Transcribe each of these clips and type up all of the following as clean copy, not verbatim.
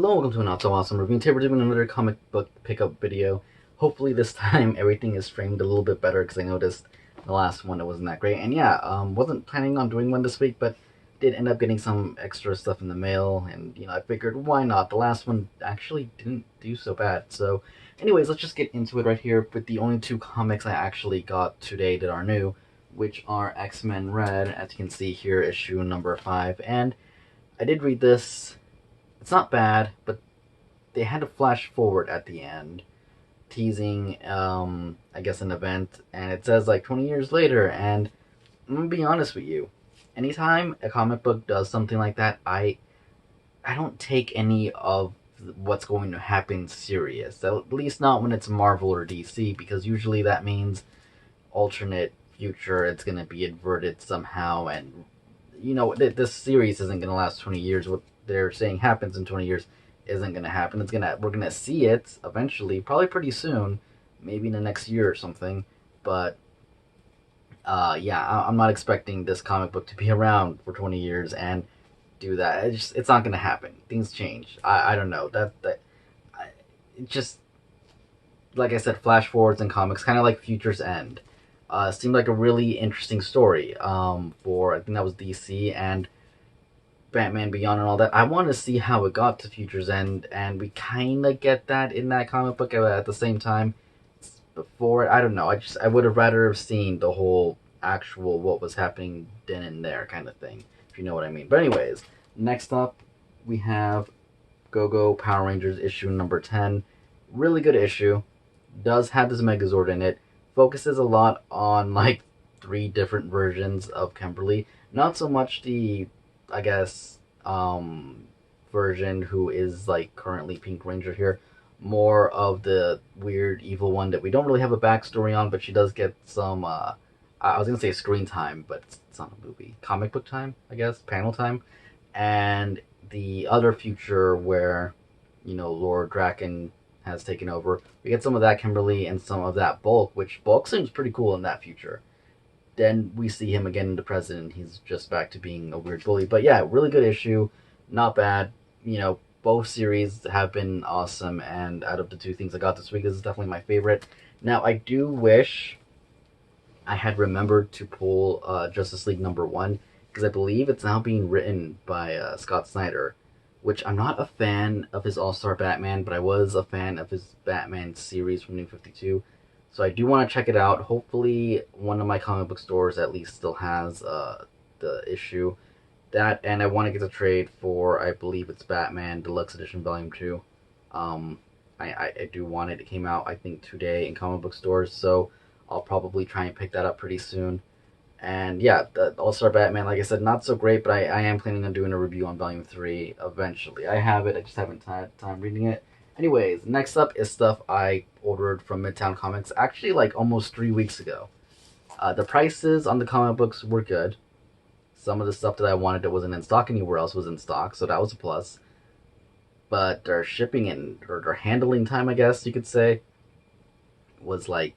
Hello, welcome to a Not So Awesome Review. Today we're doing another comic book pickup video. Hopefully this time everything is framed a little bit better because I noticed the last one it wasn't that great. And yeah, wasn't planning on doing one this week, but did end up getting some extra stuff in the mail, and I figured why not? The last one actually didn't do so bad. So, anyways, let's just get into it right here with the only two comics I actually got today that are new, which are X-Men Red, as you can see here, issue number 5, and I did read this. It's not bad, but they had to flash forward at the end, teasing, I guess, an event, and it says like 20 years later. And I'm gonna be honest with you, anytime a comic book does something like that, I don't take any of what's going to happen serious. At least not when it's Marvel or DC, because usually that means alternate future. It's gonna be inverted somehow, and this series isn't gonna last 20 years. What they're saying happens in 20 years isn't gonna happen. We're gonna see it eventually, probably pretty soon, maybe in the next year or something. But yeah, I'm not expecting this comic book to be around for 20 years and do that. It's not gonna happen. Things change. I don't know it just, like I said, flash forwards in comics, kind of like Future's End. Seemed like a really interesting story for, I think that was DC and Batman Beyond and all that. I want to see how it got to Future's End, and we kind of get that in that comic book at the same time. Before, I don't know. I would have rather have seen the whole actual what was happening then and there kind of thing, if you know what I mean. But anyways, next up we have Go Go Power Rangers issue number 10. Really good issue. Does have this Megazord in it. Focuses a lot on like three different versions of Kimberly. Not so much the, I guess, version who is like currently Pink Ranger here. More of the weird evil one that we don't really have a backstory on, but she does get some. I was gonna say screen time, but it's not a movie. Comic book time, I guess, panel time, and the other future where, Lord Draken has taken over. We get some of that Kimberly and some of that Bulk, which Bulk seems pretty cool in that future. Then we see him again in the present. He's just back to being a weird bully. But yeah, really good issue. Not bad. Both series have been awesome. And out of the two things I got this week, this is definitely my favorite. Now, I do wish I had remembered to pull Justice League number 1, because I believe it's now being written by Scott Snyder, which I'm not a fan of his All Star Batman, but I was a fan of his Batman series from New 52. So I do want to check it out. Hopefully, one of my comic book stores at least still has the issue. That, and I want to get the trade for, I believe it's Batman Deluxe Edition Volume 2. I do want it. It came out, I think, today in comic book stores, so I'll probably try and pick that up pretty soon. And yeah, the All Star Batman, like I said, not so great, but I am planning on doing a review on Volume 3 eventually. I have it, I just haven't had time reading it. Anyways, next up is stuff I ordered from Midtown Comics, actually like almost 3 weeks ago. The prices on the comic books were good. Some of the stuff that I wanted that wasn't in stock anywhere else was in stock, so that was a plus. But their shipping and or their handling time, I guess you could say, was like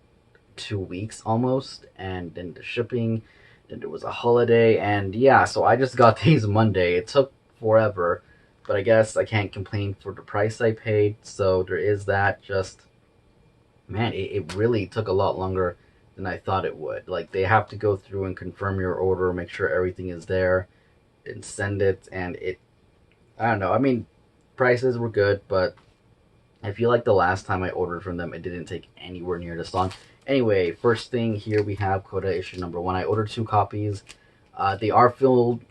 2 weeks almost, and then the shipping, then there was a holiday, and yeah, so I just got these Monday. It took forever, but I guess I can't complain for the price I paid, so there is that. Just, man, it really took a lot longer than I thought it would. Like, they have to go through and confirm your order, make sure everything is there, and send it, and I don't know, I mean, prices were good, but I feel like the last time I ordered from them, it didn't take anywhere near this long. Anyway, first thing here we have Coda issue number 1. I ordered 2 copies. They are filled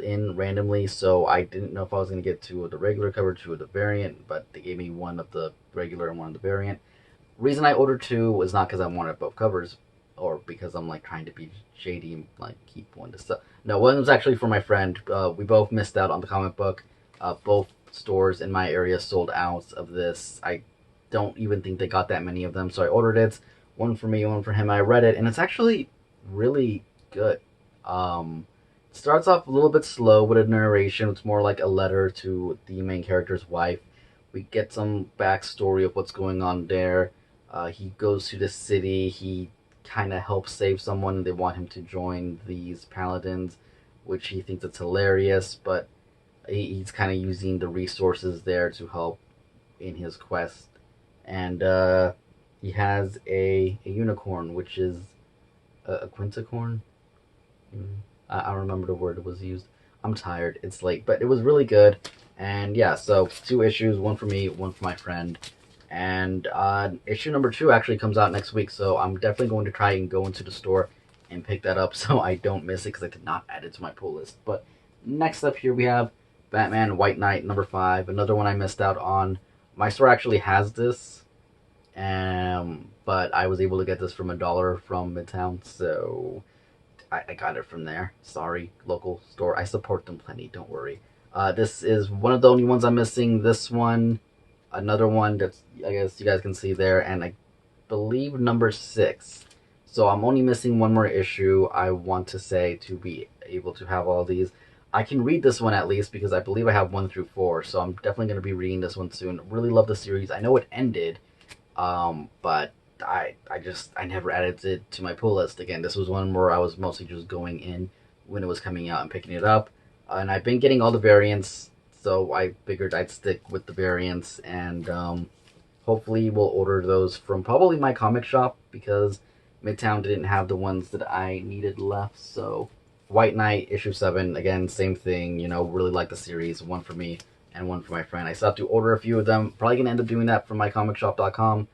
in randomly, so I didn't know if I was going to get 2 of the regular cover, 2 of the variant, but they gave me 1 of the regular and 1 of the variant. Reason I ordered 2 was not because I wanted both covers, or because I'm like trying to be shady and like keep one to stuff. No, one was actually for my friend. We both missed out on the comic book. Both stores in my area sold out of this. I don't even think they got that many of them, so I ordered it. 1 for me, 1 for him. I read it, and it's actually really good. It starts off a little bit slow with a narration. It's more like a letter to the main character's wife. We get some backstory of what's going on there. He goes to the city. He kind of helps save someone, and they want him to join these paladins, which he thinks it's hilarious. But He's kind of using the resources there to help in his quest, and he has a unicorn, which is a quinticorn. I don't remember the word that was used. I'm tired. It's late, but it was really good. And yeah, so 2 issues, one for me, one for my friend. And issue number 2 actually comes out next week, so I'm definitely going to try and go into the store and pick that up so I don't miss it because I did not add it to my pull list. But next up here we have Batman White Knight number 5, another one I missed out on. My store actually has this, but I was able to get this from $1 from Midtown, so I got it from there. Sorry, local store. I support them plenty. Don't worry. This is one of the only ones I'm missing. This one, another one that's I guess you guys can see there, and I believe number 6. So I'm only missing one more issue. I want to say to be able to have all these. I can read this one at least because I believe I have 1 through 4. So I'm definitely going to be reading this one soon. Really love the series. I know it ended, but I never added it to my pull list again. This was one where I was mostly just going in when it was coming out and picking it up. And I've been getting all the variants, so I figured I'd stick with the variants, and hopefully we'll order those from probably my comic shop because Midtown didn't have the ones that I needed left. So White Knight issue 7, again, same thing, really like the series, one for me and one for my friend. I still have to order a few of them. Probably gonna end up doing that from mycomicshop.com.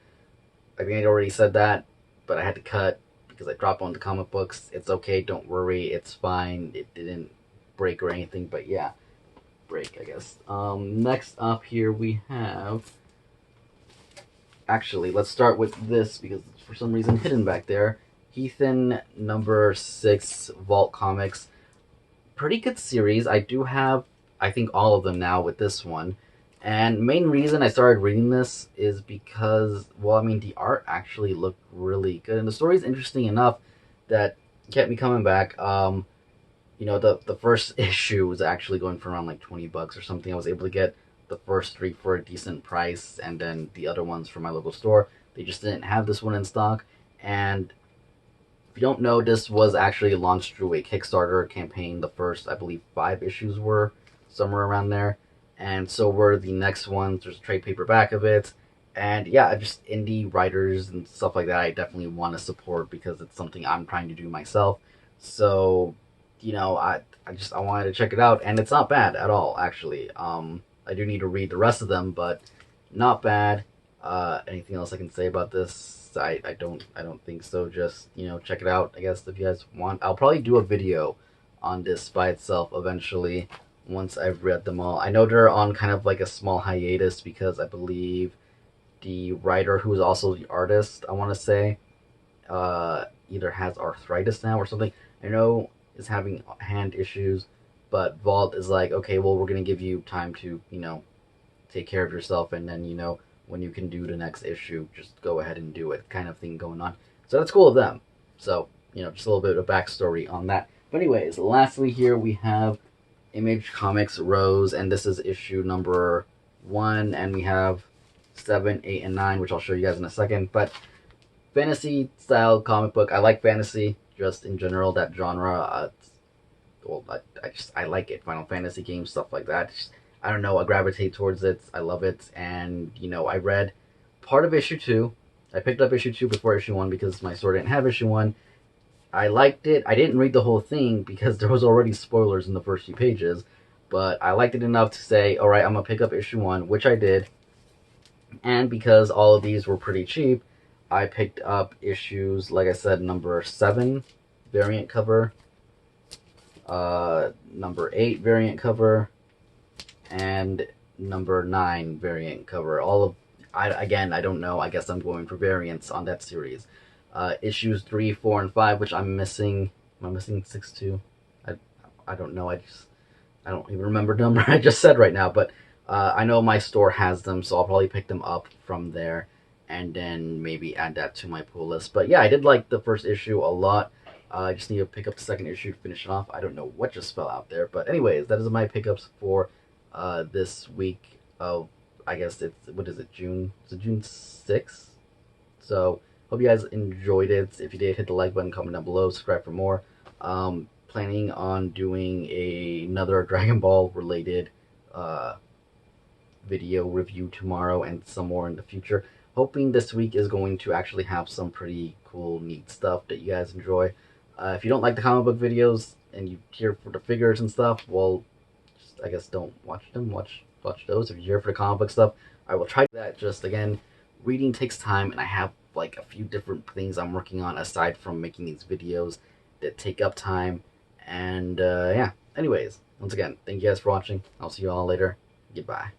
I think I already said that, but I had to cut because I dropped on the comic books. It's okay, don't worry, it's fine. It didn't break or anything, but yeah, break, I guess. Next up here we have. Actually, let's start with this because it's for some reason hidden back there. Heathen number 6 Vault Comics. Pretty good series. I do have, I think, all of them now with this one. And main reason I started reading this is because, well, I mean, the art actually looked really good, and the story is interesting enough that kept me coming back. The first issue was actually going for around like $20 or something. I was able to get the first 3 for a decent price, and then the other ones from my local store. They just didn't have this one in stock, and if you don't know, this was actually launched through a Kickstarter campaign. The first, I believe, 5 issues were somewhere around there, and so were the next ones. There's a trade paperback of it, and yeah, just indie writers and stuff like that I definitely want to support because it's something I'm trying to do myself. So, I wanted to check it out, and it's not bad at all, actually. I do need to read the rest of them, but not bad. Anything else I can say about this? I don't think so. Just check it out. I guess if you guys want, I'll probably do a video on this by itself eventually once I've read them all. I know they're on kind of like a small hiatus because I believe the writer who is also the artist, I want to say, either has arthritis now or something. I know is having hand issues, but Vault is like, okay, well, we're gonna give you time to take care of yourself, and then when you can do the next issue, just go ahead and do it, kind of thing going on. So that's cool of them. So just a little bit of backstory on that. But anyways, lastly here we have Image Comics Rose, and this is issue number 1, and we have 7, 8, and 9, which I'll show you guys in a second. But fantasy style comic book. I like fantasy just in general, that genre. I like it. Final Fantasy games, stuff like that. I don't know. I gravitate towards it. I love it. And I read part of issue 2. I picked up issue 2 before issue 1 because my store didn't have issue 1. I liked it. I didn't read the whole thing because there was already spoilers in the first few pages, but I liked it enough to say, all right, I'm gonna pick up issue 1, which I did. And because all of these were pretty cheap, I picked up issues, like I said, number 7 variant cover, number 8 variant cover, and number 9 variant cover. I don't know. I guess I'm going for variants on that series. Issues 3, 4, and 5, which I'm missing. Am I missing 6 too? I don't know. I don't even remember the number I just said right now. But I know my store has them, so I'll probably pick them up from there, and then maybe add that to my pull list. But yeah, I did like the first issue a lot. I just need to pick up the second issue to finish it off. I don't know what just fell out there, but anyways, that is my pickups for this week of, I guess it's, what is it, June? Is it June 6th? So, hope you guys enjoyed it. If you did, hit the like button, comment down below, subscribe for more. Planning on doing another Dragon Ball related video review tomorrow and some more in the future. Hoping this week is going to actually have some pretty cool, neat stuff that you guys enjoy. If you don't like the comic book videos and you're here for the figures and stuff, well, just, I guess don't watch them. Watch those. If you're here for the comic book stuff, I will try that. Just again, reading takes time, and I have like a few different things I'm working on aside from making these videos that take up time. And yeah. Anyways, once again, thank you guys for watching. I'll see you all later. Goodbye.